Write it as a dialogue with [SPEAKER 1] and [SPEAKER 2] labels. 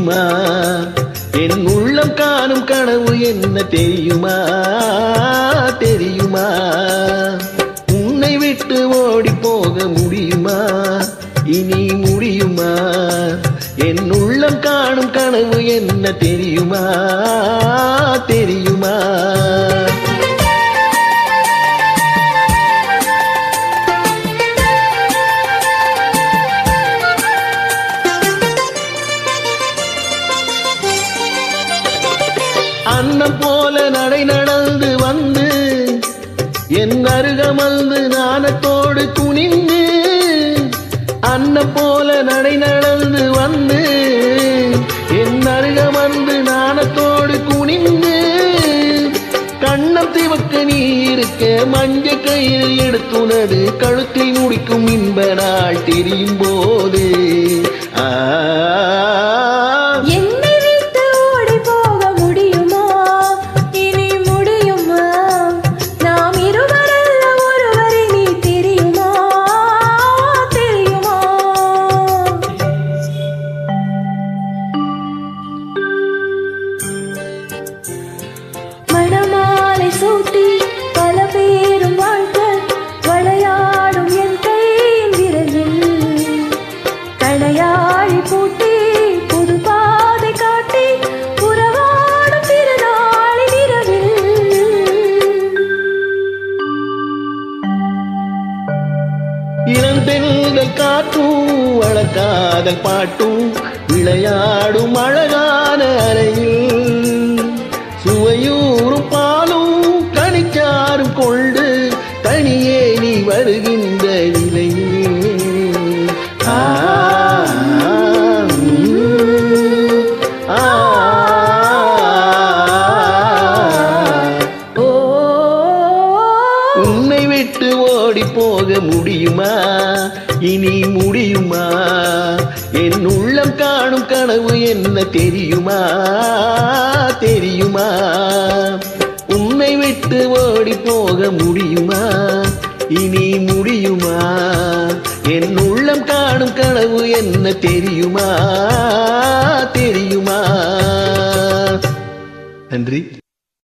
[SPEAKER 1] முடியுமா? என் உள்ளம் காணும் கனவு என்ன தெரியுமா? தெரியுமா? உன்னை விட்டு ஓடி போக முடியுமா? இனி முடியுமா? என் உள்ளம் காணும் கனவு என்ன தெரியுமா? தெரியுமா? அன்னம் போல நடை நடந்து வந்து என் அருகமல்ந்து நாணத்தோடு துணிந்து, அன்னம் போல நடை நடந்து வந்து என் அருகமல்ந்து நாணத்தோடு குனிந்து, கண்ணம் திவக்க நீ இருக்க மஞ்ச கயிறு எடுத்துனது கழுத்தில் முடிக்கும் இன்ப நாள் தெரியும் போது
[SPEAKER 2] சூட்டி பல பேரும் வாழ்க்க விளையாடும் என் கையின் விரலில் கணையாழி பூட்டி புது பாதை காட்டி உறவாடும் திருநாளின் இரவில்.
[SPEAKER 1] இளம்பெண்கள் காட்டும் வழக்காதல் பாட்டும் விளையாடும் அழகான அறையில் சுவையூறும் பாலும் கனிச்சாரும் கொண்டு தனியே நீ வருகின்ற நிலையில் உன்னை விட்டு ஓடி போக முடியுமா? இனி முடியுமா? என் உள்ளம் காணும் கனவு என்ன தெரியுமா? தெரியுமா? உன்னை விட்டு ஓடி போக முடியுமா? இனி முடியுமா? என் உள்ளம் காணும் கனவு என்ன தெரியுமா? தெரியுமா? நன்றி.